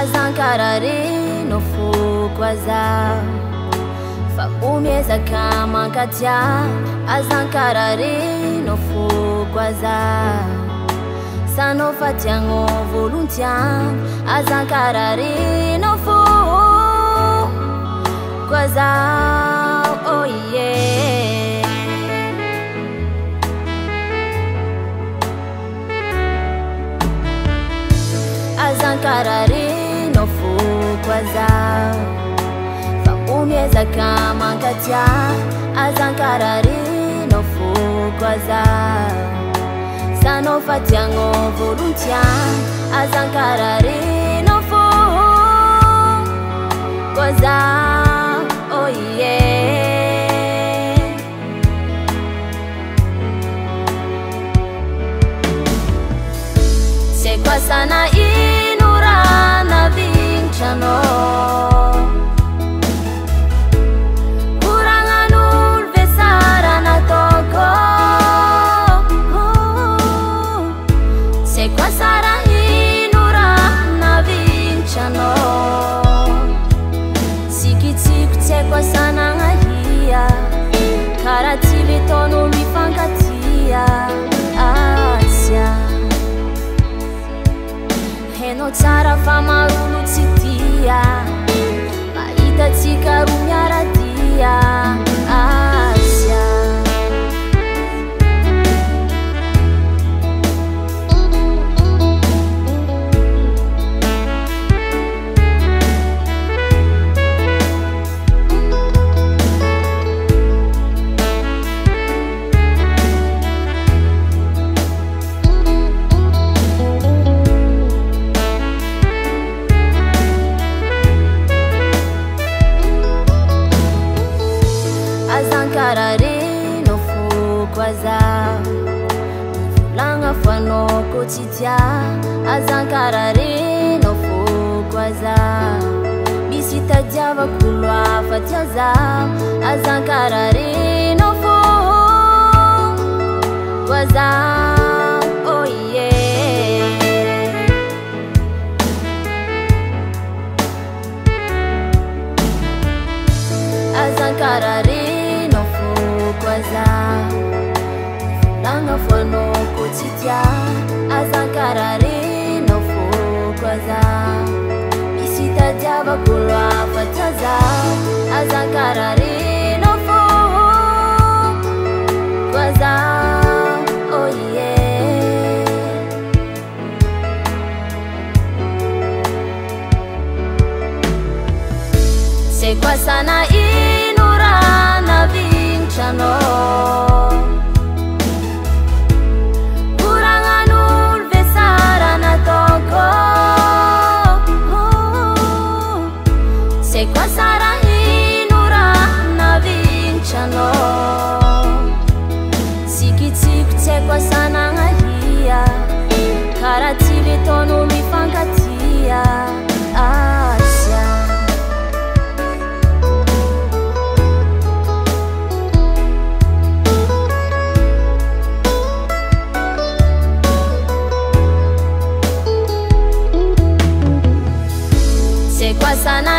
azankarare no foko aza famumiezaka mankatia azankarare no foko aza sanofatiagno volontiagno azankarare no foko aza oh yeah azankarare no foko aza famumiezaka mankatia azankarare no foko aza sanofatiagno volontiagno azankarare no foko aza oh yeah se qua sana inurana vinciano kuranganul vesarana toko se qua sara inurana vinciano sikitsiko se qua sana ngahia karative tono mifankatia asia no tsara famarolo tsy tia mahitatsika ro miaradia asia azankarare no foko aza volagna fanoko tsy tia azankarare no foko aza misy tadiavako loafa ty aza azankarare no foko aza oh yeah azankarare aza volagna fanoko tsy tia azankarare no foko aza misy tadiavako loafa ty aza azankarare no foko aza oh yeah se qua sana inurana vinciano kuranganul vesarana toko se qua sara inurana vinciano sikitsiko se qua sana ngahia karative tono mifankatia asia se qua sana